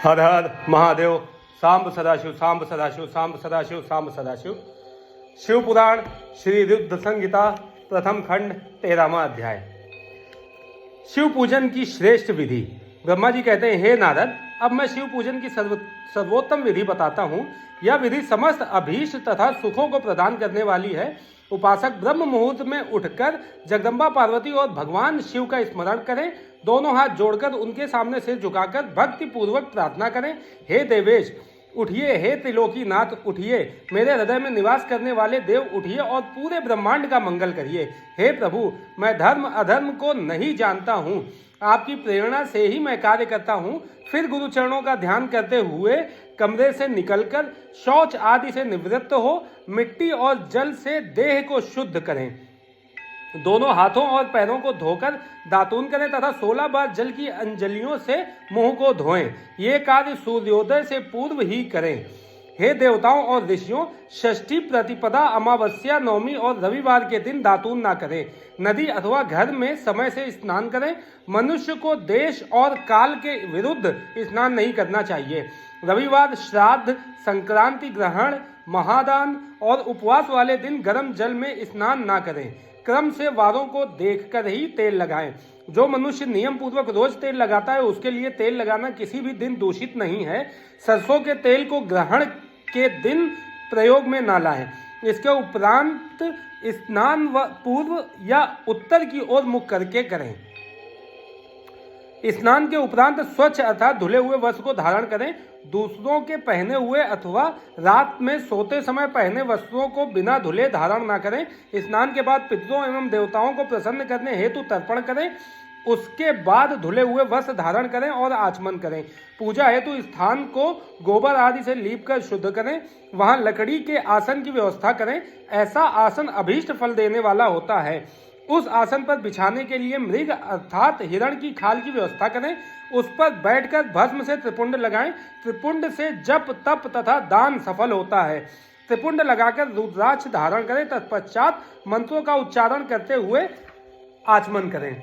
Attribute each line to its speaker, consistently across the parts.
Speaker 1: हर हर महादेव। सांब सदाशिव, सांब सदाशिव, सांब सदाशिव, सांब सदाशिव। शिव पुराण श्री रुद्र संहिता प्रथम खंड 13वां अध्याय। शिव पूजन की श्रेष्ठ विधि। ब्रह्मा जी कहते हैं, हे नारद, अब मैं शिव पूजन की सर्वोत्तम विधि बताता हूँ। यह विधि समस्त अभीष्ट तथा सुखों को प्रदान करने वाली है। उपासक ब्रह्म मुहूर्त में उठकर जगदम्बा पार्वती और भगवान शिव का स्मरण करें। दोनों हाथ जोड़कर उनके सामने सिर झुकाकर भक्ति पूर्वक प्रार्थना करें। हे देवेश उठिए, हे त्रिलोकीनाथ उठिए, मेरे हृदय में निवास करने वाले देव उठिए और पूरे ब्रह्मांड का मंगल करिए। हे प्रभु, मैं धर्म अधर्म को नहीं जानता हूँ, आपकी प्रेरणा से ही मैं कार्य करता हूँ। फिर गुरु चरणों का ध्यान करते हुए कमरे से निकलकर शौच आदि से निवृत्त हो मिट्टी और जल से देह को शुद्ध करें। दोनों हाथों और पैरों को धोकर दातून करें तथा 16 बार जल की अंजलियों से मुंह को धोएं। ये कार्य सूर्योदय से पूर्व ही करें। हे देवताओं और ऋषियों, षष्ठी, प्रतिपदा, अमावस्या, नवमी और रविवार के दिन दातून ना करें। नदी अथवा घर में समय से स्नान करें। मनुष्य को देश और काल के विरुद्ध स्नान नहीं करना चाहिए। रविवार, श्राद्ध, संक्रांति, ग्रहण, महादान और उपवास वाले दिन गर्म जल में स्नान ना करें। क्रम से वारों को देखकर ही तेल लगाएं। जो मनुष्य नियम पूर्वक रोज तेल लगाता है उसके लिए तेल लगाना किसी भी दिन दूषित नहीं है। सरसों के तेल को ग्रहण के दिन प्रयोग में ना लाएं। इसके उपरांत स्नान पूर्व या उत्तर की ओर मुख करके करें। स्नान के उपरांत स्वच्छ अर्थात धुले हुए वस्त्र को धारण करें। दूसरों के पहने हुए अथवा रात में सोते समय पहने वस्त्रों को बिना धुले धारण न करें। स्नान के बाद पितरों एवं देवताओं को प्रसन्न करने हेतु तर्पण करें। उसके बाद धुले हुए वस्त्र धारण करें और आचमन करें। पूजा हेतु स्थान को गोबर आदि से लीप कर शुद्ध करें। वहां लकड़ी के आसन की व्यवस्था करें। ऐसा आसन अभीष्ट फल देने वाला होता है। उस आसन पर बिछाने के लिए मृग अर्थात हिरण की खाल की व्यवस्था करें। उस पर बैठकर भस्म से त्रिपुंड लगाएं। त्रिपुंड से जप तप तथा दान सफल होता है। त्रिपुंड लगाकर रुद्राक्ष धारण करें। तत्पश्चात मंत्रों का उच्चारण करते हुए आचमन करें।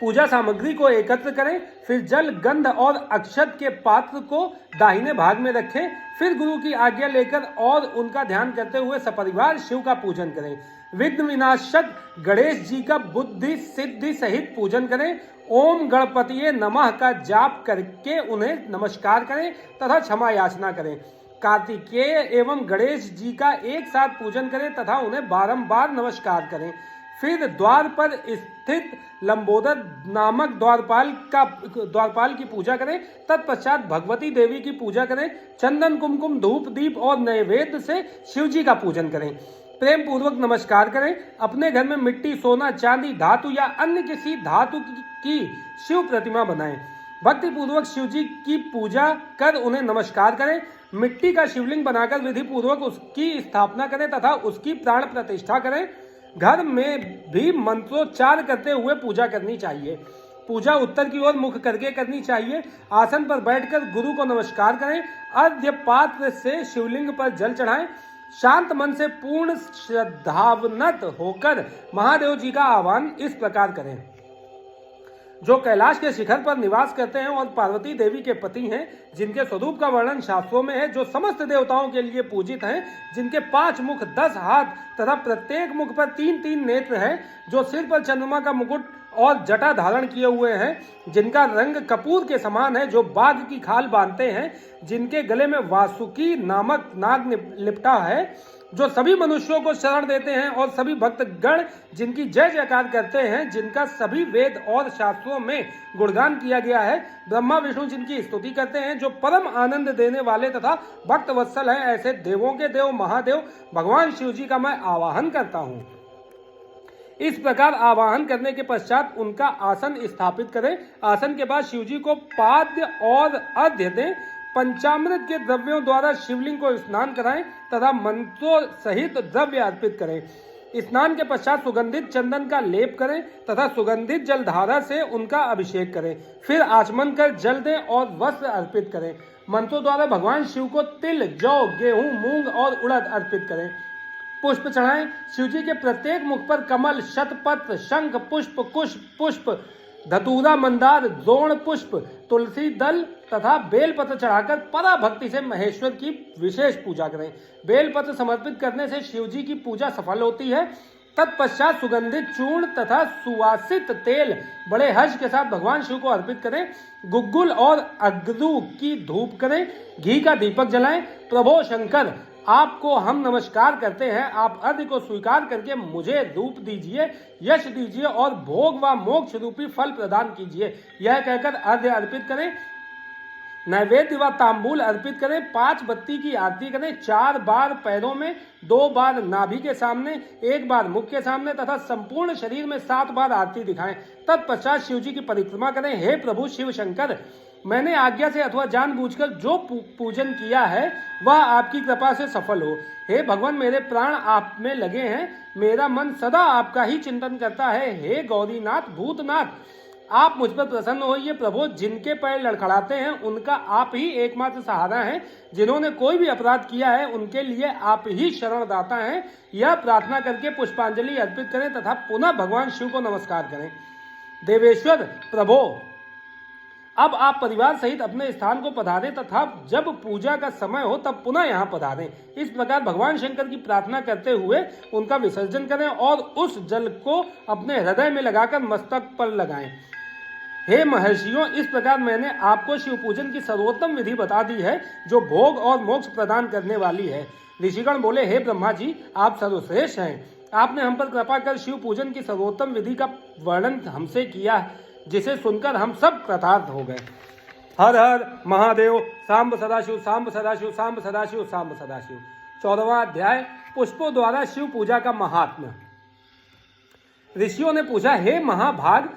Speaker 1: पूजा सामग्री को एकत्र करें। फिर जल, गंध और अक्षत के पात्र को दाहिने भाग में रखें। फिर गुरु की आज्ञा लेकर और उनका ध्यान करते हुए सपरिवार शिव का पूजन करें। विघ्न विनाशक गणेश जी का बुद्धि सिद्धि सहित पूजन करें। ओम गणपतिये नमः का जाप करके उन्हें नमस्कार करें तथा क्षमा याचना करें। कार्तिकेय एवं गणेश जी का एक साथ पूजन करें तथा उन्हें बारंबार नमस्कार करें। फिर द्वार पर स्थित लंबोदर नामक द्वारपाल की पूजा करें। तत्पश्चात भगवती देवी की पूजा करें। चंदन, कुमकुम, धूप, दीप और नैवेद्य से शिव जी का पूजन करें। प्रेम पूर्वक नमस्कार करें। अपने घर में मिट्टी, सोना, चांदी, धातु या अन्य किसी धातु की शिव प्रतिमा बनाएं। भक्ति पूर्वक शिव जी की पूजा कर उन्हें नमस्कार करें। मिट्टी का शिवलिंग बनाकर विधि पूर्वक उसकी स्थापना करें तथा उसकी प्राण प्रतिष्ठा करें। घर में भी मंत्रोच्चार करते हुए पूजा करनी चाहिए। पूजा उत्तर की ओर मुख करके करनी चाहिए। आसन पर बैठकर गुरु को नमस्कार करें। अर्घ्य पात्र से शिवलिंग पर जल चढ़ाएं। शांत मन से पूर्ण श्रद्धावनत होकर महादेव जी का आह्वान इस प्रकार करें। जो कैलाश के शिखर पर निवास करते हैं और पार्वती देवी के पति हैं, जिनके स्वरूप का वर्णन शास्त्रों में है, जो समस्त देवताओं के लिए पूजित हैं, जिनके 5 मुख 10 हाथ तथा प्रत्येक मुख पर 3-3 नेत्र हैं, जो सिर पर चंद्रमा का मुकुट और जटा धारण किए हुए हैं, जिनका रंग कपूर के समान है, जो बाघ की खाल बांधते हैं, जिनके गले में वासुकी नामक नाग लिपटा है, जो सभी मनुष्यों को शरण देते हैं और सभी भक्तगण जिनकी जय जयकार करते हैं, जिनका सभी वेद और शास्त्रों में गुणगान किया गया है, ब्रह्मा विष्णु जिनकी स्तुति करते हैं, जो परम आनंद देने वाले तथा भक्त वत्सल हैं, ऐसे देवों के देव महादेव भगवान शिव जी का मैं आवाहन करता हूँ। इस प्रकार आवाहन करने के पश्चात उनका आसन स्थापित करें। आसन के बाद शिव जी को पाद्य और अर्घ्य दें। पंचामृत के द्रव्यों द्वारा शिवलिंग को स्नान कराएं तथा मंत्रों सहित द्रव्य अर्पित करें। स्नान के पश्चात सुगंधित चंदन का लेप करें तथा सुगंधित जलधारा से उनका अभिषेक करें। फिर आचमन कर जल दें और वस्त्र अर्पित करें। मंत्रों द्वारा भगवान शिव को तिल, जौ, गेहूं, मूंग और उड़द अर्पित करें। पुष्प चढ़ाएं। शिव जी के प्रत्येक मुख पर कमल, शतपत्र, शंख पुष्प, कुश पुष्प, धतूरा, मंदार, द्रोण पुष्प, तुलसी दल तथा बेलपत्र चढ़ाकर परा भक्ति से महेश्वर की विशेष पूजा करें। बेलपत्र समर्पित करने से शिव जी की पूजा सफल होती है। तत्पश्चात सुगंधित चूर्ण तथा सुवासित तेल बड़े हर्ष के साथ भगवान शिव को अर्पित करें। गुग्गुल और अगरू की धूप करें। घी का दीपक जलाएं। प्रभो शंकर, आपको हम नमस्कार करते हैं। आप अर्घ्य को स्वीकार करके मुझे रूप दीजिए, यश दीजिए और भोग व मोक्ष रूपी फल प्रदान कीजिए। यह कहकर अर्घ्य अर्पित करें। नैवेद्य व तांबूल अर्पित करें। 5 बत्ती की आरती करें। 4 बार पैरों में, 2 बार नाभि के सामने, 1 बार मुख के सामने तथा संपूर्ण शरीर में 7 बार आरती दिखाएं। तत्पश्चात शिव जी की परिक्रमा करें। हे प्रभु शिव शंकर, मैंने आज्ञा से अथवा जानबूझकर जो पूजन किया है वह आपकी कृपा से सफल हो। हे भगवान, मेरे प्राण आप में लगे हैं। मेरा मन सदा आपका ही चिंतन करता है। हे गौरीनाथ, भूतनाथ, आप मुझ पर प्रसन्न होइए। प्रभु, जिनके पैर लड़खड़ाते हैं उनका आप ही एकमात्र सहारा है। जिन्होंने कोई भी अपराध किया है उनके लिए आप ही शरणदाता हैं। यह प्रार्थना करके पुष्पांजलि अर्पित करें तथा पुनः भगवान शिव को नमस्कार करें। देवेश्वर प्रभो, अब आप परिवार सहित अपने स्थान को पधारें तथा जब पूजा का समय हो तब पुनः यहाँ पधारें। इस प्रकार भगवान शंकर की प्रार्थना करते हुए उनका विसर्जन करें और उस जल को अपने हृदय में लगाकर मस्तक पर लगाएं। हे महर्षियों, इस प्रकार मैंने आपको शिव पूजन की सर्वोत्तम विधि बता दी है जो भोग और मोक्ष प्रदान करने वाली है। ऋषिगण बोले, हे ब्रह्मा जी, आप सर्वश्रेष्ठ हैं। आपने हम पर कृपा कर शिव पूजन की सर्वोत्तम विधि का वर्णन हमसे किया, जिसे सुनकर हम सब कृतार्थ हो गए। हर हर महादेव। सांब सदाशिव, सांब सदाशिव, सांब सदाशिव, सांब सदाशिव। 14वां अध्याय, पुष्पों द्वारा शिव पूजा का महात्म्य। ऋषियों ने पूछा, हे महाभाग,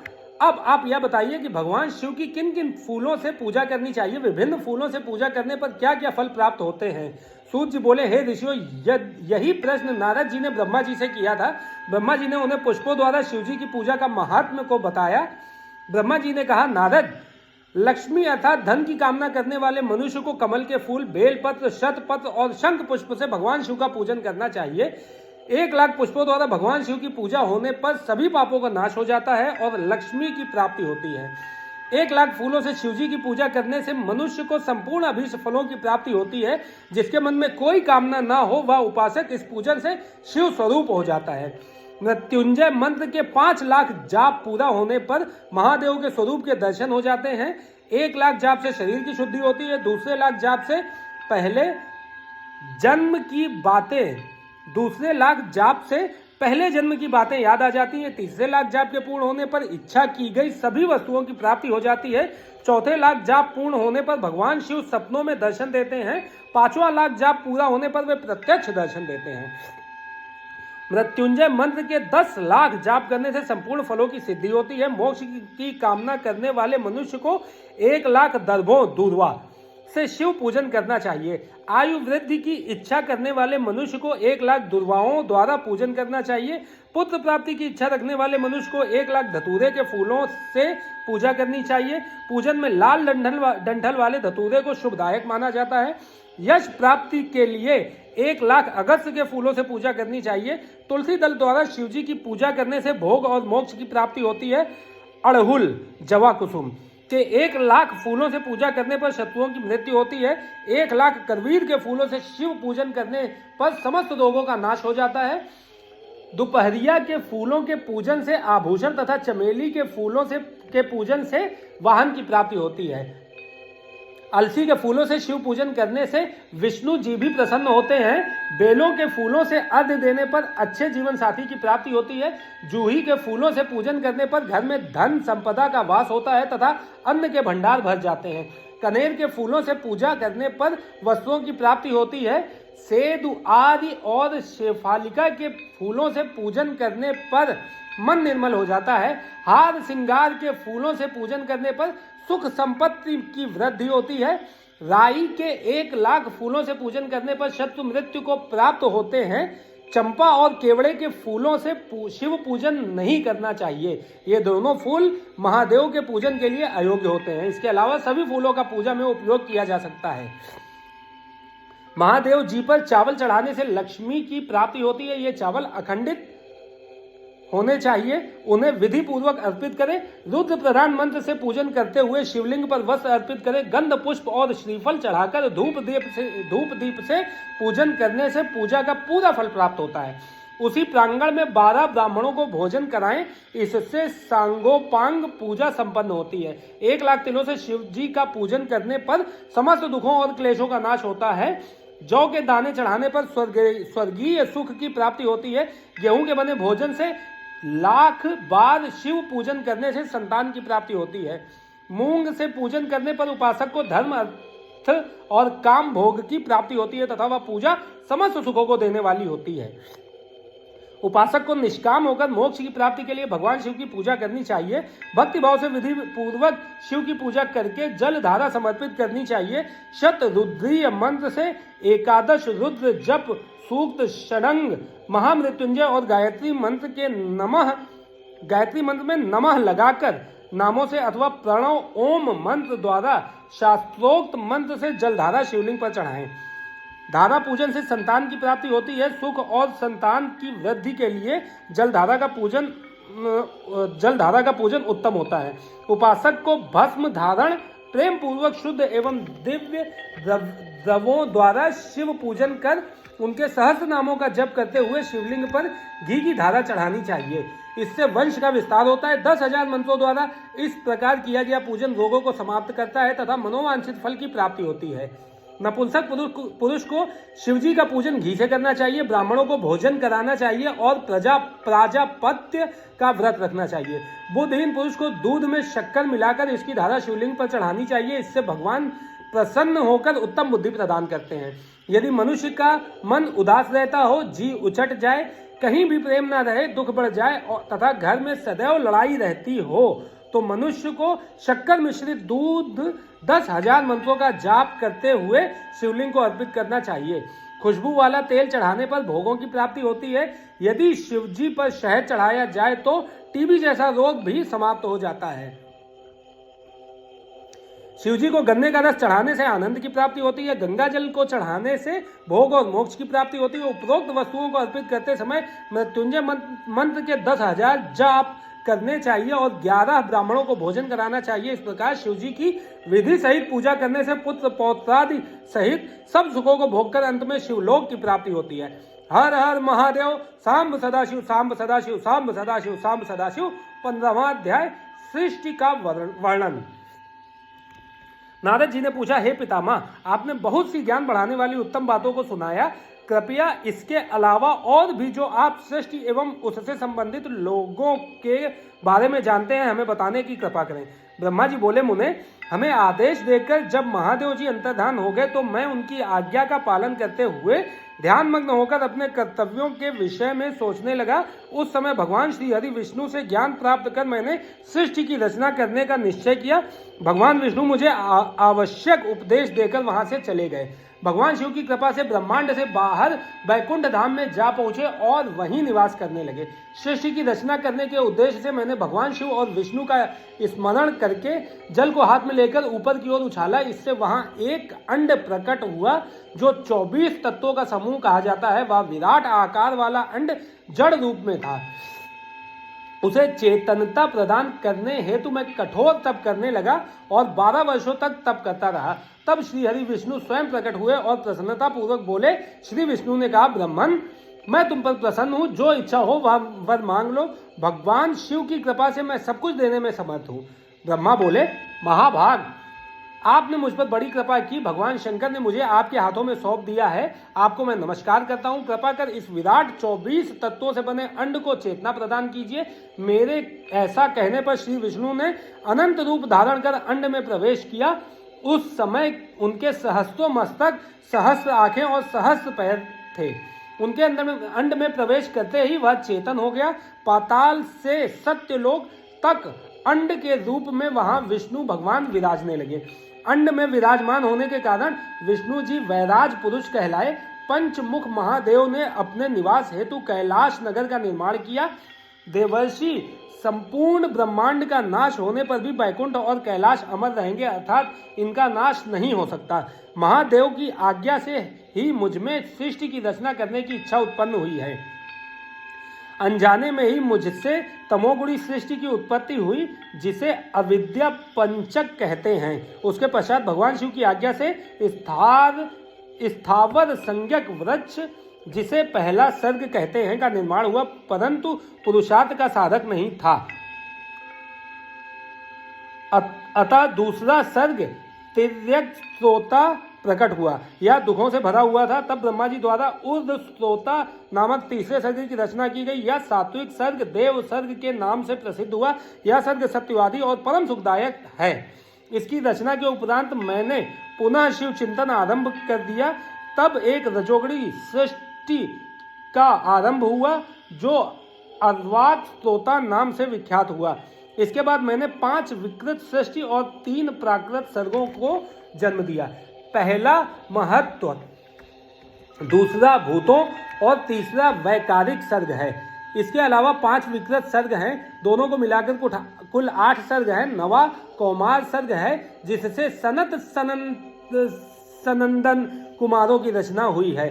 Speaker 1: अब आप यह बताइए कि भगवान शिव की किन किन फूलों से पूजा करनी चाहिए। विभिन्न फूलों से पूजा करने पर क्या क्या फल प्राप्त होते हैं। सूत जी बोले, हे ऋषियों, यही प्रश्न नारद जी ने ब्रह्मा जी से किया था। ब्रह्मा जी ने उन्हें पुष्पों द्वारा शिव जी की पूजा का महात्म्य को बताया। ब्रह्मा जी ने कहा, नारद, लक्ष्मी अर्थात धन की कामना करने वाले मनुष्य को कमल के फूल, बेलपत्र, शतपत्र और शंख पुष्प से भगवान शिव का पूजन करना चाहिए। 1 लाख पुष्पों द्वारा भगवान शिव की पूजा होने पर सभी पापों का नाश हो जाता है और लक्ष्मी की प्राप्ति होती है। 1 लाख फूलों से शिव जी की पूजा करने से मनुष्य को संपूर्ण अभीष्ट फलों की प्राप्ति होती है। जिसके मन में कोई कामना न हो वह उपासक इस पूजन से शिव स्वरूप हो जाता है। मृत्युंजय मंत्र के 5 लाख जाप पूरा होने पर महादेव के स्वरूप के दर्शन हो जाते हैं। 1 लाख जाप से शरीर की शुद्धि होती है। दूसरे लाख जाप से पहले जन्म की बातें याद आ जाती हैं। तीसरे लाख जाप के पूर्ण होने पर इच्छा की गई सभी वस्तुओं की प्राप्ति हो जाती है। चौथे लाख जाप पूर्ण होने पर भगवान शिव सपनों में दर्शन देते हैं। 5वां लाख जाप पूरा होने पर वे प्रत्यक्ष दर्शन देते हैं। मृत्युंजय मंत्र के 10 लाख जाप करने से संपूर्ण फलों की सिद्धि होती है। मोक्ष की कामना करने वाले मनुष्य को 1 लाख दर्भों दूर्वा से शिव पूजन करना चाहिए। आयु वृद्धि की इच्छा करने वाले मनुष्य को 1 लाख दुर्वाओं द्वारा पूजन करना चाहिए। पुत्र प्राप्ति की इच्छा रखने वाले मनुष्य को 1 लाख धतूरे के फूलों से पूजा करनी चाहिए। पूजन में लाल डंठल वाले धतूरे को शुभदायक माना जाता है। यश प्राप्ति के लिए 1 लाख अगस्त के फूलों से पूजा करनी चाहिए। तुलसी दल द्वारा शिव जी की पूजा करने से भोग और मोक्ष की प्राप्ति होती है। अड़हुल, जवा कुसुम के 1 लाख फूलों से पूजा करने पर शत्रुओं की मृत्यु होती है। 1 लाख करवीर के फूलों से शिव पूजन करने पर समस्त रोगों का नाश हो जाता है। दोपहरिया के फूलों के पूजन से आभूषण तथा चमेली के फूलों के पूजन से वाहन की प्राप्ति होती है। अलसी के फूलों से शिव पूजन करने से विष्णु जी भी प्रसन्न होते हैं। बेलों के फूलों से अर्घ्य देने पर अच्छे जीवन साथी की प्राप्ति होती है। जूही के फूलों से पूजन करने पर घर में धन संपदा का वास होता है तथा अन्न के भंडार भर जाते हैं। कनेर के फूलों से पूजा करने पर वस्तुओं की प्राप्ति होती है। सेदु आदि और शेफालिका के फूलों से पूजन करने पर मन निर्मल हो जाता है। हार श्रृंगार के फूलों से पूजन करने पर सुख संपत्ति की वृद्धि होती है। राई के 1 लाख फूलों से पूजन करने पर शत्रु मृत्यु को प्राप्त होते हैं। चंपा और केवड़े के फूलों से शिव पूजन नहीं करना चाहिए। ये दोनों फूल महादेव के पूजन के लिए अयोग्य होते हैं। इसके अलावा सभी फूलों का पूजा में उपयोग किया जा सकता है। महादेव जी पर चावल चढ़ाने से लक्ष्मी की प्राप्ति होती है। ये चावल अखंडित होने चाहिए उन्हें विधि पूर्वक अर्पित करें। रुद्र प्रधान मंत्र से पूजन करते हुए शिवलिंग पर वस्त्र अर्पित करें। गंध पुष्प और श्रीफल चढ़ाकर धूप दीप से पूजन करने से पूजा का पूरा फल प्राप्त होता है। उसी प्रांगण में 12 ब्राह्मणों को भोजन कराएं, इससे सांगोपांग पूजा संपन्न होती है। 1 लाख तिलों से शिव जी का पूजन करने पर समस्त दुखों और क्लेशों का नाश होता है। जौ के दाने चढ़ाने पर स्वर्गीय सुख की प्राप्ति होती है। गेहूं के बने भोजन से 1 लाख बार शिव पूजन करने से संतान की प्राप्ति होती है। मूंग से पूजन करने पर उपासक को धर्म, अर्थ और काम भोग की प्राप्ति होती है तथा वह पूजा समस्त सुखों को देने वाली होती है। उपासक को निष्काम होकर मोक्ष की प्राप्ति के लिए भगवान शिव की पूजा करनी चाहिए। भक्ति भाव से विधि पूर्वक शिव की पूजा करके जल धारा समर्पित करनी चाहिए। शत रुद्रीय मंत्र से 11 रुद्र जप, सूक्त, षडंग, महामृत्युंजय और गायत्री मंत्र में नमः लगाकर नामों से अथवा प्रणव ओम मंत्र द्वारा शास्त्रोक्त मंत्र से जलधारा शिवलिंग पर चढ़ाएं। धारा पूजन से संतान की प्राप्ति होती है। सुख और संतान की वृद्धि के लिए जलधारा का पूजन उत्तम होता है। उपासक को भस्म धारण, प्रेम पूर्वक शुद्ध एवं दिव्य द्रवों द्वारा शिव पूजन कर उनके सहस्त्र नामों का जप करते हुए शिवलिंग पर घी की धारा चढ़ानी चाहिए। इससे वंश का विस्तार होता है। 10,000 मंत्रों द्वारा इस प्रकार किया गया पूजन रोगों को समाप्त करता है तथा मनोवांछित फल की प्राप्ति होती है। नपुंसक पुरुष को शिवजी का पूजन घी से करना चाहिए। ब्राह्मणों को भोजन कराना चाहिए और प्राजापत्य का व्रत रखना चाहिए। बुद्धिहीन पुरुष को दूध में शक्कर मिलाकर इसकी धारा शिवलिंग पर चढ़ानी चाहिए। इससे भगवान प्रसन्न होकर उत्तम बुद्धि प्रदान करते हैं। यदि मनुष्य का मन उदास रहता हो, जी उचट जाए, कहीं भी प्रेम न रहे, दुख बढ़ जाए तथा घर में सदैव लड़ाई रहती हो, तो मनुष्य को शक्कर मिश्रित दूध 10,000 मंत्रों का जाप करते हुए शिवलिंग को अर्पित करना चाहिए। खुशबू वाला तेल चढ़ाने पर भोगों की प्राप्ति होती है। यदि शिवजी पर शहद चढ़ाया जाए तो टीबी जैसा रोग भी समाप्त हो जाता है। शिवजी को गन्ने का रस चढ़ाने से आनंद की प्राप्ति होती है। गंगा जल को चढ़ाने से भोग और मोक्ष की प्राप्ति होती है। उपरोक्त वस्तुओं को अर्पित करते समय मृत्युंजय मंत्र के 10,000 जाप करने चाहिए और 11 ब्राह्मणों को भोजन कराना चाहिए। इस प्रकार शिवजी की विधि सहित पूजा करने से पुत्र पौत्रादि सहित सब सुखों को भोगकर अंत में शिवलोक की प्राप्ति होती है। हर हर महादेव, सांब सदाशिव, सांब सदाशिव, सांब सदाशिव, सांब सदाशिव। 15वां अध्याय, सृष्टि का वर्णन। नारद जी ने पूछा, हे पितामह, आपने बहुत सी ज्ञान बढ़ाने वाली उत्तम बातों को सुनाया। कृपया इसके अलावा और भी जो आप सृष्टि एवं उससे संबंधित लोगों के बारे में जानते हैं हमें बताने की कृपा करें। ब्रह्मा जी बोले, मुने, हमें आदेश देकर जब महादेव जी अंतर्धान हो गए तो मैं उनकी आज्ञा का पालन करते हुए ध्यान मग्न होकर अपने कर्तव्यों के विषय में सोचने लगा। उस समय भगवान श्री हरि विष्णु से ज्ञान प्राप्त कर मैंने सृष्टि की रचना करने का निश्चय किया। भगवान विष्णु मुझे आवश्यक उपदेश देकर वहां से चले गए। भगवान शिव की कृपा से ब्रह्मांड से बाहर बैकुंठ धाम में जा पहुंचे और वहीं निवास करने लगे। सृष्टि की रचना करने के उद्देश्य से मैंने भगवान शिव और विष्णु का स्मरण करके जल को हाथ में लेकर ऊपर की ओर उछाला। इससे वहां एक अंड प्रकट हुआ जो 24 तत्वों का समूह कहा जाता है। वह विराट आकार वाला अंड जड़ रूप में था। उसे चेतनता प्रदान करने हेतु मैं कठोर तप करने लगा और 12 वर्षों तक तप करता रहा। तब श्री हरि विष्णु स्वयं प्रकट हुए और प्रसन्नता पूर्वक बोले। श्री विष्णु ने कहा, ब्रह्मन, मैं तुम पर प्रसन्न हूँ, जो इच्छा हो वह वर मांग लो। भगवान शिव की कृपा से मैं सब कुछ देने में समर्थ हूँ। ब्रह्मा बोले, महाभाग, आपने मुझ पर बड़ी कृपा की। भगवान शंकर ने मुझे आपके हाथों में सौंप दिया है। आपको मैं नमस्कार करता हूँ। कृपा कर इस विराट 24 तत्वों से बने अंड को चेतना प्रदान कीजिए। मेरे ऐसा कहने पर श्री विष्णु ने अनंत रूप धारण कर अंड में प्रवेश किया। उस समय उनके सहस्त्रों मस्तक, सहस्त्र आंखें और सहस्त्र पैर थे। उनके अंड में प्रवेश करते ही वह चेतन हो गया। पाताल से सत्यलोक तक अंड के रूप में वहां विष्णु भगवान विराजने लगे। अंड में विराजमान होने के कारण विष्णु जी वैराज पुरुष कहलाए। पंचमुख महादेव ने अपने निवास हेतु कैलाश नगर का निर्माण किया। देवर्षि संपूर्ण ब्रह्मांड का नाश होने पर भी बैकुंठ और कैलाश अमर रहेंगे, अर्थात इनका नाश नहीं हो सकता। महादेव की आज्ञा से ही मुझ में सृष्टि की रचना करने की इच्छा उत्पन्न हुई है। अनजाने में ही मुझसे तमोगुणी सृष्टि की उत्पत्ति हुई, जिसे अविद्या पंचक कहते हैं। उसके पश्चात भगवान शिव की आज्ञा से स्थावर संज्ञक वृक्ष, जिसे पहला सर्ग कहते हैं, का निर्माण हुआ, परंतु पुरुषार्थ का साधक नहीं था। अतः दूसरा सर्ग तिर्यक श्रोता प्रकट हुआ। यह दुखों से भरा हुआ था। तब ब्रह्मा जी द्वारा ऊर्ध्व श्रोता नामक तीसरे सर्ग की रचना की गई। यह सात्विक सर्ग देव सर्ग के नाम से प्रसिद्ध हुआ। यह सर्ग सत्यवादी और परम सुखदायक है। इसकी रचना के उपरांत मैंने पुनः शिव चिंतन आरंभ कर दिया। तब एक रजोगुणी सृष्टि का आरंभ हुआ, जो अर्वाक श्रोता नाम से विख्यात हुआ। इसके बाद मैंने 5 विकृत सृष्टि और 3 प्राकृत सर्गों को जन्म दिया। पहला महत्व, दूसरा भूतों और तीसरा वैकारिक सर्ग है। इसके अलावा 5 विकृत सर्ग हैं। दोनों को मिलाकर कुल 8 सर्ग हैं। नवा कौमार सर्ग है, जिससे सनंदन कुमारों की रचना हुई है।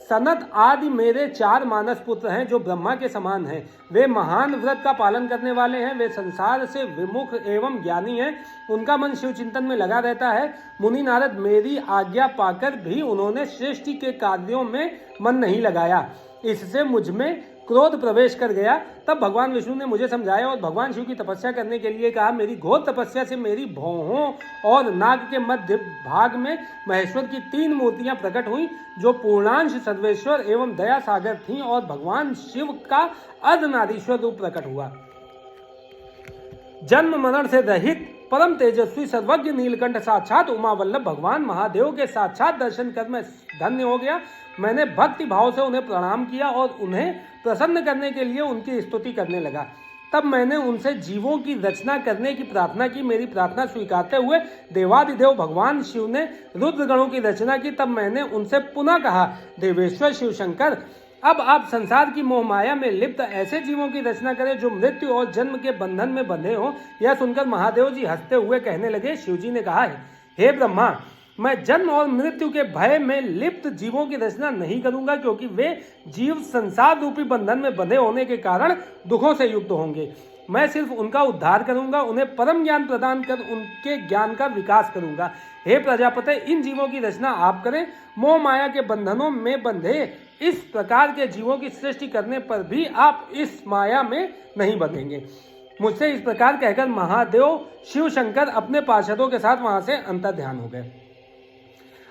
Speaker 1: सनत आदि मेरे 4 मानस पुत्र हैं, जो ब्रह्मा के समान हैं। वे महान व्रत का पालन करने वाले हैं। वे संसार से विमुख एवं ज्ञानी हैं। उनका मन शिव चिंतन में लगा रहता है। मुनि नारद मेरी आज्ञा पाकर भी उन्होंने सृष्टि के कार्यों में मन नहीं लगाया। इससे मुझ में क्रोध प्रवेश कर गया। तब भगवान विष्णु ने मुझे समझाया और भगवान शिव की तपस्या करने के लिए कहा। मेरी घोर तपस्या से मेरी भौहों और नाग के मध्य भाग में महेश्वर की 3 मूर्तियां प्रकट हुई, जो पूर्णांश सर्वेश्वर एवं दया सागर थीं, और भगवान शिव का अर्धनारीश्वर रूप प्रकट हुआ। जन्म मरण से रहित परम तेजस्वी सर्वज्ञ नीलकंठ साक्षात उमा वल्लभ भगवान महादेव के साक्षात दर्शन कर मैं धन्य हो गया। मैंने भक्ति भाव से उन्हें प्रणाम किया और उन्हें प्रसन्न करने के लिए उनकी स्तुति करने लगा। तब मैंने उनसे जीवों की रचना करने की प्रार्थना की। मेरी प्रार्थना स्वीकारते हुए देवादिदेव भगवान शिव ने रुद्रगणों की रचना की। तब मैंने उनसे पुनः कहा, देवेश्वर शिव शंकर, अब आप संसार की मोह माया में लिप्त ऐसे जीवों की रचना करें जो मृत्यु और जन्म के बंधन में बंधे हों। यह सुनकर महादेव जी हंसते हुए कहने लगे। शिव जी ने कहा, हे ब्रह्मा, मैं जन्म और मृत्यु के भय में लिप्त जीवों की रचना नहीं करूंगा, क्योंकि वे जीव संसार रूपी बंधन में बंधे होने के कारण दुखों से युक्त होंगे। मैं सिर्फ उनका उद्धार करूंगा, उन्हें परम ज्ञान प्रदान कर उनके ज्ञान का विकास करूंगा। हे प्रजापति, इन जीवों की रचना आप करें। मोह माया के बंधनों में बंधे इस प्रकार के जीवों की सृष्टि करने पर भी आप इस माया में नहीं बंधेंगे। मुझसे इस प्रकार कहकर महादेव शिव शंकर अपने पार्षदों के साथ वहां से अंतर्ध्यान हो गए।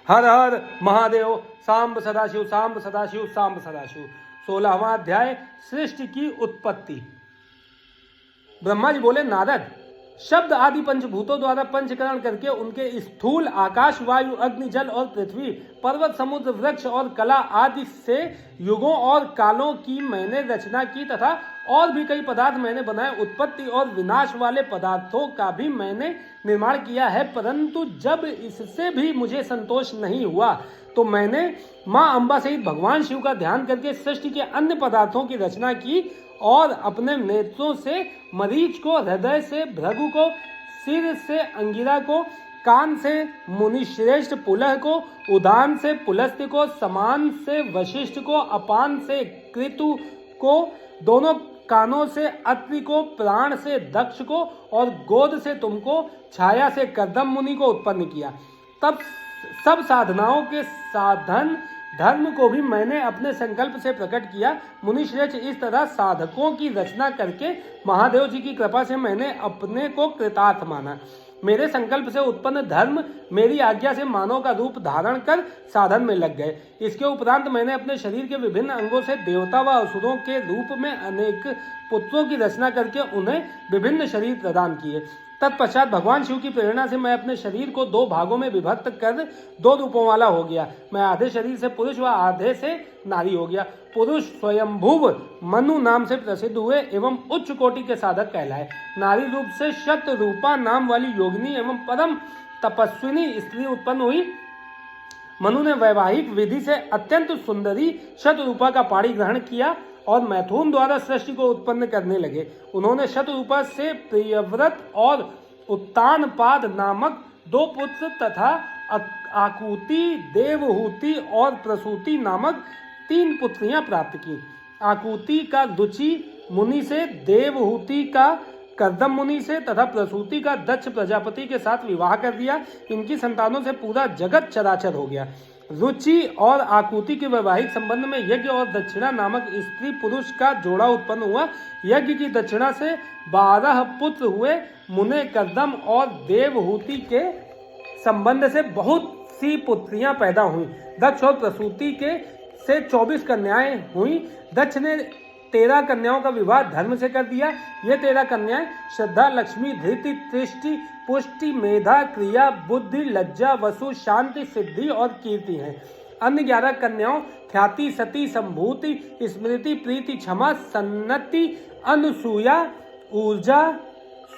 Speaker 1: हर हर महादेव। सांब सदाशिव, सांब सदाशिव, सांब सदाशिव। 16वां अध्याय, सृष्टि की उत्पत्ति। ब्रह्मा जी बोले, नारद, शब्द आदि पंचभूतों द्वारा पंचकरण करके उनके स्थूल आकाश, वायु, अग्नि, जल और पृथ्वी, पर्वत, समुद्र, वृक्ष और कला आदि से युगों और कालों की मैंने रचना की, तथा और भी कई पदार्थ मैंने बनाए। उत्पत्ति और विनाश वाले पदार्थों का भी मैंने निर्माण किया है, परंतु जब इससे भी मुझे संतोष नहीं हुआ तो मैंने माँ अम्बा सहित भगवान शिव का ध्यान करके सृष्टि के अन्य पदार्थों की रचना की और अपने नेत्रों से मरीच को, हृदय से भृगु को, सिर से अंगिरा को, कान से मुनिश्रेष्ठ पुलह को, उदान से पुलस्त्य को, समान से वशिष्ठ को, अपान से कृतु को, दोनों कानों से अत्रि को, प्राण से दक्ष को और गोद से तुमको, छाया से कर्दम मुनि को उत्पन्न किया। तब सब साधनाओं के साधन धर्म को भी मैंने अपने संकल्प से प्रकट किया। मुनिश्रेष्ठ, इस तरह साधकों की रचना करके महादेव जी की कृपा से मैंने अपने को कृतार्थ माना। मेरे संकल्प से उत्पन्न धर्म मेरी आज्ञा से मानव का रूप धारण कर साधन में लग गए। इसके उपरांत मैंने अपने शरीर के विभिन्न अंगों से देवता व असुरों के रूप में अनेक पुत्रों की रचना करके उन्हें विभिन्न शरीर प्रदान किए। तत्पश्चात भगवान शिव की प्रेरणा से मैं अपने शरीर को 2 भागों में विभक्त कर 2 रूपों वाला हो गया। मैं आधे शरीर से पुरुष व आधे से नारी हो गया। पुरुष स्वयंभुव मनु नाम से प्रसिद्ध हुए एवं उच्च कोटि के साधक कहलाए। नारी रूप से शतरूपा नाम वाली योगिनी एवं परम तपस्विनी स्त्री उत्पन्न हुई। मनु ने वैवाहिक विधि से अत्यंत सुंदरी शतरूपा का पाणी ग्रहण किया और मैथुन द्वारा सृष्टि को उत्पन्न करने लगे। उन्होंने शतरूपा से प्रियव्रत और उत्तानपाद नामक 2 पुत्र तथा आकुति, देवहूति और प्रसूति नामक 3 पुत्रियां प्राप्त की। आकुति का रुचि मुनि से, देवहूति का कर्दम मुनि से तथा प्रसूति का दक्ष प्रजापति के साथ विवाह कर दिया। इनकी संतानों से पूरा जगत चराचर हो गया। रुचि और आकुति के वैवाहिक संबंध में यज्ञ और दक्षिणा नामक स्त्री पुरुष का जोड़ा उत्पन्न हुआ। यज्ञ की दक्षिणा से 12 पुत्र हुए। मुने, कर्दम और देवहूति के संबंध से बहुत सी पुत्रियां पैदा हुई। दक्ष और प्रसूति के से 24 कन्याएं हुई। दक्ष ने 13 कन्याओं का विवाह धर्म से कर दिया। ये 13 कन्याएं श्रद्धा, लक्ष्मी, धृति, तृष्टि, पुष्टि, मेधा, क्रिया, बुद्धि, लज्जा, वसु, शांति, सिद्धि और कीर्ति हैं। अन्य 11 कन्याओं ख्याति, सती, संभूति, स्मृति, प्रीति, क्षमा, सन्नति, अनुसूया, ऊर्जा,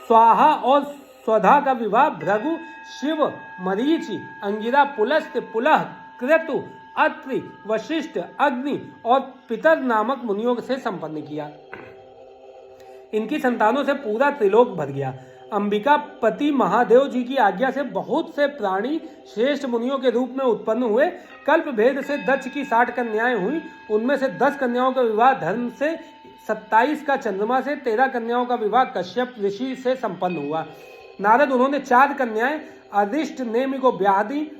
Speaker 1: स्वाहा और स्वधा का विवाह भृगु, शिव, मरीचि, अंगिरा, पुलस्त्य, पुलह, क्रतु, अत्रि, वशिष्ठ, अग्नि और पितर नामक मुनियों से संपन्न किया। इनकी संतानों से पूरा त्रिलोक भर गया। अंबिका पति महादेव जी की आज्ञा से बहुत से प्राणी श्रेष्ठ मुनियों के रूप में उत्पन्न हुए। कल्प भेद से दक्ष की 60 कन्याएं हुई। उनमें से 10 कन्याओं का विवाह धर्म से, 27 का चंद्रमा से, 13 कन्याओं का विवाह कश्यप ऋषि से संपन्न हुआ। नारद उन्होंने 4 कन्याएं अरिष्ट, नेमि को ब्याह दी।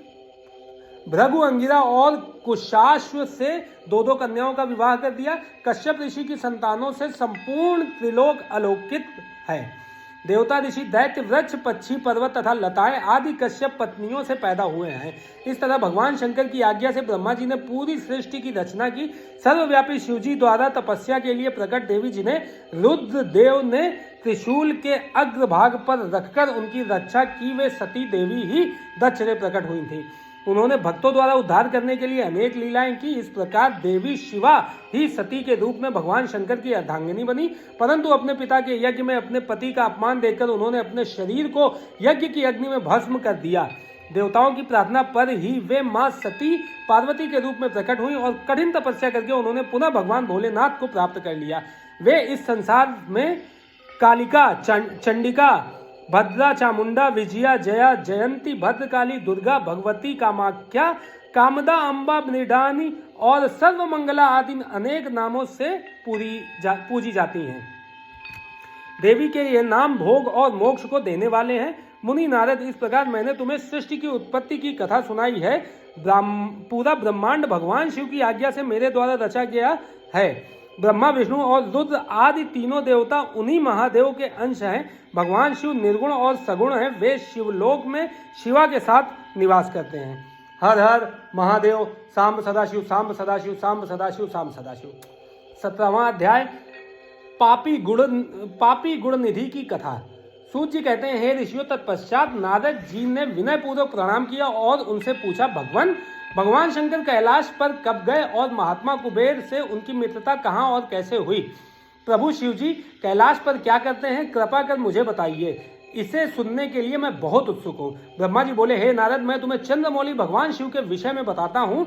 Speaker 1: भृगु, अंगिरा और कुशाश्व से 2-2 कन्याओं का विवाह कर दिया। कश्यप ऋषि की संतानों से संपूर्ण त्रिलोक अलौकिक है। देवता, ऋषि, दैत्य, वृक्ष, पक्षी, पर्वत तथा लताएं आदि कश्यप पत्नियों से पैदा हुए हैं। इस तरह भगवान शंकर की आज्ञा से ब्रह्मा जी ने पूरी सृष्टि की रचना की। सर्वव्यापी शिव जी द्वारा तपस्या के लिए प्रकट देवी जिन्हें रुद्र देव ने त्रिशूल के अग्रभाग पर रखकर उनकी रक्षा की, वे सती देवी ही दक्ष से प्रकट हुई थी। उन्होंने भक्तों द्वारा उद्धार करने के लिए अनेक लीलाएं की। इस प्रकार देवी शिवा ही सती के रूप में भगवान शंकर की अर्धांगिनी बनी। परंतु अपने पिता के यज्ञ में अपने पति का अपमान देखकर उन्होंने अपने शरीर को यज्ञ की अग्नि में भस्म कर दिया। देवताओं की प्रार्थना पर ही वे मां सती पार्वती के रूप में प्रकट हुई और कठिन तपस्या करके उन्होंने पुनः भगवान भोलेनाथ को प्राप्त कर लिया। वे इस संसार में कालिका, चंडिका, भद्रा, चामुंडा, विजया, जया, जयंती, भद्रकाली, दुर्गा, भगवती, कामाख्या, कामदा, अम्बा, मृडानी और सर्वमंगला आदि अनेक नामों से पूजी जाती हैं। देवी के ये नाम भोग और मोक्ष को देने वाले हैं। मुनि नारद, इस प्रकार मैंने तुम्हें सृष्टि की उत्पत्ति की कथा सुनाई है। पूरा ब्रह्मांड भगवान शिव की आज्ञा से मेरे द्वारा रचा गया है। ब्रह्मा, विष्णु और रुद्र आदि तीनों देवता उन्हीं महादेव के अंश हैं। भगवान शिव निर्गुण और सगुण हैं। वे शिवलोक में शिवा के साथ निवास करते हैं। हर हर महादेव। सांब सदाशिव, सांब सदाशिव, सांब सदाशिव, सांब सदाशिव। 17वां अध्याय पापी गुण निधि की कथा। सूत जी कहते हैं, हे ऋषियों, तत्पश्चात नारद जी ने विनय पूर्वक प्रणाम किया और उनसे पूछा, भगवान शंकर कैलाश पर कब गए और महात्मा कुबेर से उनकी मित्रता कहाँ और कैसे हुई? प्रभु शिव जी कैलाश पर क्या करते हैं, कृपा कर मुझे बताइए। इसे सुनने के लिए मैं बहुत उत्सुक हूँ। ब्रह्मा जी बोले, हे नारद, मैं तुम्हें चंद्रमौली भगवान शिव के विषय में बताता हूँ।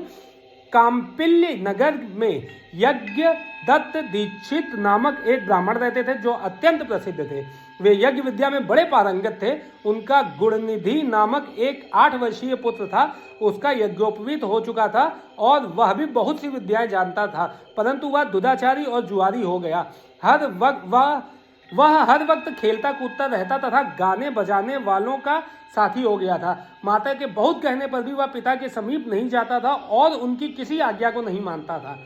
Speaker 1: काम्पिल्य नगर में यज्ञ दत्त दीक्षित नामक एक ब्राह्मण रहते थे जो अत्यंत प्रसिद्ध थे। वे यज्ञ विद्या में बड़े पारंगत थे। उनका गुणनिधि नामक एक 8 वर्षीय पुत्र था। उसका यज्ञोपवीत हो चुका था और वह भी बहुत सी विद्याएं जानता था, परंतु वह दुराचारी और जुआरी हो गया। वह हर वक्त खेलता कूदता रहता तथा गाने बजाने वालों का साथी हो गया था। माता के बहुत कहने पर भी वह पिता के समीप नहीं जाता था और उनकी किसी आज्ञा को नहीं मानता था।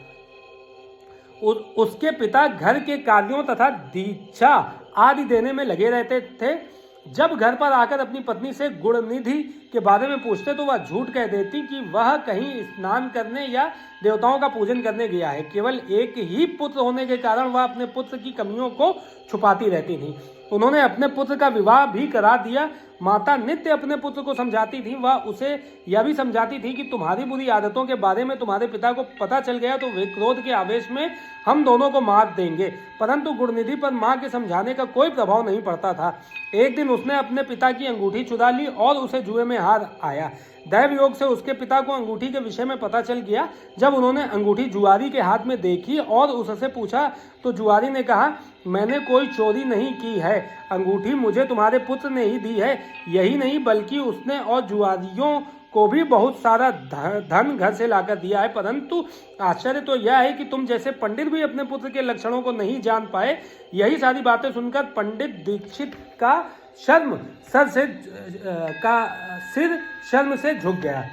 Speaker 1: उसके पिता घर के कार्यों तथा दीक्षा आदि देने में लगे रहते थे। जब घर पर आकर अपनी पत्नी से गुणनिधि के बारे में पूछते तो वह झूठ कह देती कि वह कहीं स्नान करने या देवताओं का पूजन करने गया है। केवल एक ही पुत्र होने के कारण वह अपने पुत्र की कमियों को छुपाती रहती थी। उन्होंने अपने पुत्र का विवाह भी करा दिया। माता नित्य अपने पुत्र को समझाती थी। वह उसे यह भी समझाती थी कि तुम्हारी बुरी आदतों के बारे में तुम्हारे पिता को पता चल गया तो वे क्रोध के आवेश में हम दोनों को मार देंगे। परंतु गुणनिधि पर माँ के समझाने का कोई प्रभाव नहीं पड़ता था। एक दिन उसने अपने पिता की अंगूठी चुरा ली और उसे जुए में हार आया। दैव योग से उसके पिता को अंगूठी के विषय में पता चल गया। जब उन्होंने अंगूठी जुआरी के हाथ में देखी और उससे पूछा तो जुआरी ने कहा, मैंने कोई चोरी नहीं की है, अंगूठी मुझे तुम्हारे पुत्र ने ही दी है। यही नहीं बल्कि उसने और जुआरियों को भी बहुत सारा धन घर से लाकर दिया है, परंतु आश्चर्य तो यह है कि तुम जैसे पंडित भी अपने पुत्र के लक्षणों को नहीं जान पाए। यही सारी बातें सुनकर पंडित दीक्षित का सिर शर्म से झुक गया।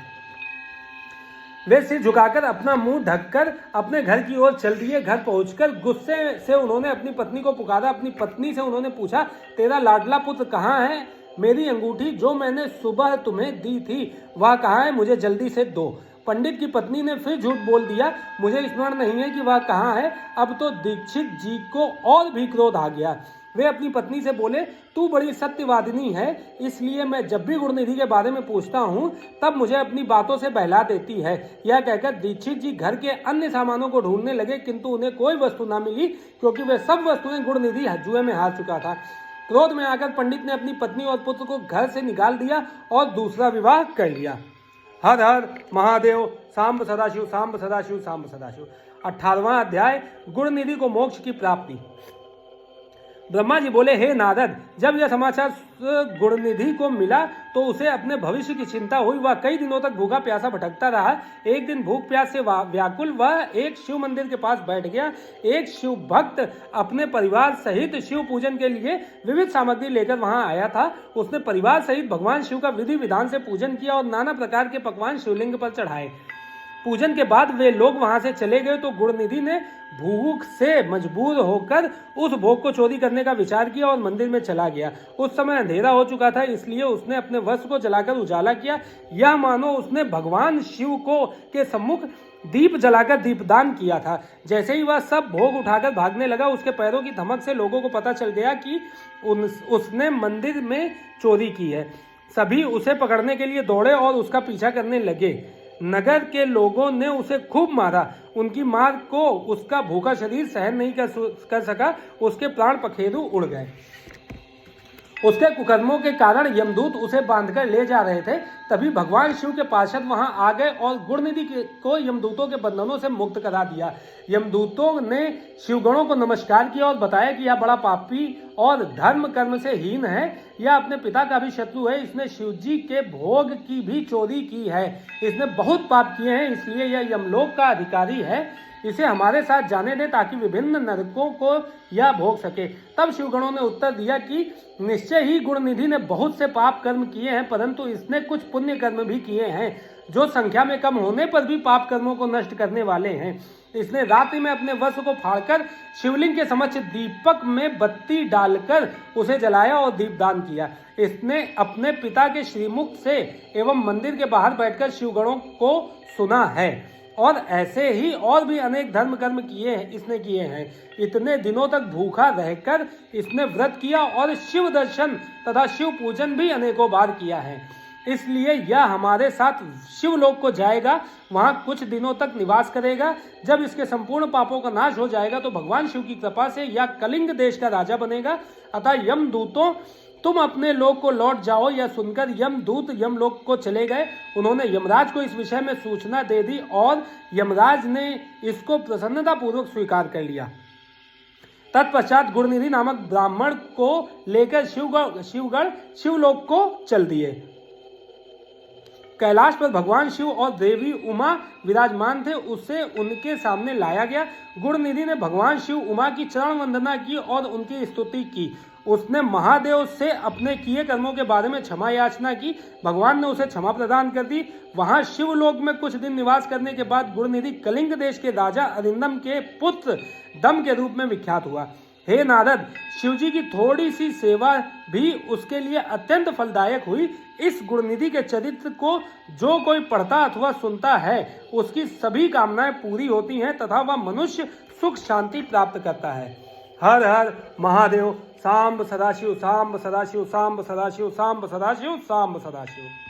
Speaker 1: वे सिर झुकाकर अपना मुंह ढककर अपने घर की ओर चल दिए। घर पहुंचकर गुस्से से उन्होंने अपनी पत्नी को पुकारा। अपनी पत्नी से उन्होंने पूछा, तेरा लाडला पुत्र कहाँ है? मेरी अंगूठी जो मैंने सुबह तुम्हें दी थी वह कहाँ है? मुझे जल्दी से दो। पंडित की पत्नी ने फिर झूठ बोल दिया, मुझे स्मरण नहीं है कि वह कहाँ है। अब तो दीक्षित जी को और भी क्रोध आ गया। वे अपनी पत्नी से बोले, तू बड़ी सत्यवादिनी है, इसलिए मैं जब भी गुणनिधि के बारे में पूछता हूँ तब मुझे अपनी बातों से बहला देती है। यह कहकर दीक्षित जी घर के अन्य सामानों को ढूंढने लगे, किंतु उन्हें कोई वस्तु न मिली, क्योंकि वे सब वस्तुएं गुणनिधि जुए में हार चुका था। क्रोध में आकर पंडित ने अपनी पत्नी और पुत्र को घर से निकाल दिया और दूसरा विवाह कर लिया। हर हर महादेव। सांब सदाशिव, सांब सदाशिव, सांब सदाशिव। 18वां अध्याय, गुणनिधि को मोक्ष की प्राप्ति। ब्रह्मा जी बोले, हे नारद, जब यह समाचार गुणनिधि को मिला तो उसे अपने भविष्य की चिंता हुई। वह कई दिनों तक भूखा प्यासा भटकता रहा। एक दिन भूख प्यास से व्याकुल वह एक शिव मंदिर के पास बैठ गया। एक शिव भक्त अपने परिवार सहित शिव पूजन के लिए विविध सामग्री लेकर वहां आया था। उसने परिवार सहित भगवान शिव का विधि विधान से पूजन किया और नाना प्रकार के पकवान शिवलिंग पर चढ़ाए। पूजन के बाद वे लोग वहां से चले गए तो गुणनिधि ने भूख से मजबूर होकर उस भोग को चोरी करने का विचार किया और मंदिर में चला गया। उस समय अंधेरा हो चुका था, इसलिए उसने अपने वस्त्र को जलाकर उजाला किया। यह मानो उसने भगवान शिव को के सम्मुख दीप जलाकर दीपदान किया था। जैसे ही वह सब भोग उठाकर भागने लगा, उसके पैरों की धमक से लोगों को पता चल गया कि उसने मंदिर में चोरी की है। सभी उसे पकड़ने के लिए दौड़े और उसका पीछा करने लगे। नगर के लोगों ने उसे खूब मारा। उनकी मार को उसका भूखा शरीर सहन नहीं कर सका। उसके प्राण पखेरु उड़ गए। उसके कुकर्मों के कारण यमदूत उसे बांधकर ले जा रहे थे। तभी भगवान शिव के पार्षद वहां आ गए और गुणनिधि को यमदूतों के बंधनों से मुक्त करा दिया। यमदूतों ने शिवगणों को नमस्कार किया और बताया कि यह बड़ा पापी और धर्म कर्म से हीन है। यह अपने पिता का भी शत्रु है। इसने शिव जी के भोग की भी चोरी की है। इसने बहुत पाप किए हैं, इसलिए यह यमलोक का अधिकारी है। इसे हमारे साथ जाने दें ताकि विभिन्न नरकों को यह भोग सके। तब शिवगणों ने उत्तर दिया कि निश्चय ही गुणनिधि ने बहुत से पाप कर्म किए हैं, परंतु इसने कुछ पुण्य कर्म भी किए हैं जो संख्या में कम होने पर भी पाप कर्मों को नष्ट करने वाले हैं। इसने रात्रि में अपने वस्त्र को फाड़कर शिवलिंग के समक्ष दीपक में बत्ती डालकर उसे जलाया और दीपदान किया। इसने अपने पिता के श्रीमुख से एवं मंदिर के बाहर बैठकर शिवगणों को सुना है और ऐसे ही और भी अनेक धर्म कर्म इसने किए हैं। इतने दिनों तक भूखा रहकर इसने व्रत किया और शिव दर्शन तथा शिव पूजन भी अनेकों बार किया है। इसलिए यह हमारे साथ शिवलोक को जाएगा, वहां कुछ दिनों तक निवास करेगा। जब इसके संपूर्ण पापों का नाश हो जाएगा तो भगवान शिव की कृपा से यह कलिंग देश का राजा बनेगा। अतः यमदूतों, तुम अपने लोक को लौट जाओ। यह सुनकर यमदूत यमलोक को चले गए। उन्होंने यमराज को इस विषय में सूचना दे दी और यमराज ने इसको प्रसन्नता पूर्वक स्वीकार कर लिया। तत्पश्चात गुणनिधि नामक ब्राह्मण को लेकर शिवगण शिवलोक को चल दिए। कैलाश पर भगवान शिव और देवी उमा विराजमान थे, उसे उनके सामने लाया गया। गुणनिधि ने भगवान शिव उमा की चरण वंदना की और उनकी स्तुति की। उसने महादेव से अपने किए कर्मों के बारे में क्षमा याचना की। भगवान ने उसे क्षमा प्रदान कर दी। वहां शिवलोक में कुछ दिन निवास करने के बाद गुणनिधि कलिंग देश के राजा अरिंदम के पुत्र दम के रूप में विख्यात हुआ। हे नारद, शिवजी की थोड़ी सी सेवा भी उसके लिए अत्यंत फलदायक हुई। इस गुणनिधि के चरित्र को जो कोई पढ़ता अथवा सुनता है उसकी सभी कामनाएं पूरी होती हैं तथा वह मनुष्य सुख शांति प्राप्त करता है। हर हर महादेव। सांब सदाशिव, सांब सदाशिव, सांब सदाशिव, सांब सदाशिव, सांब सदाशिव।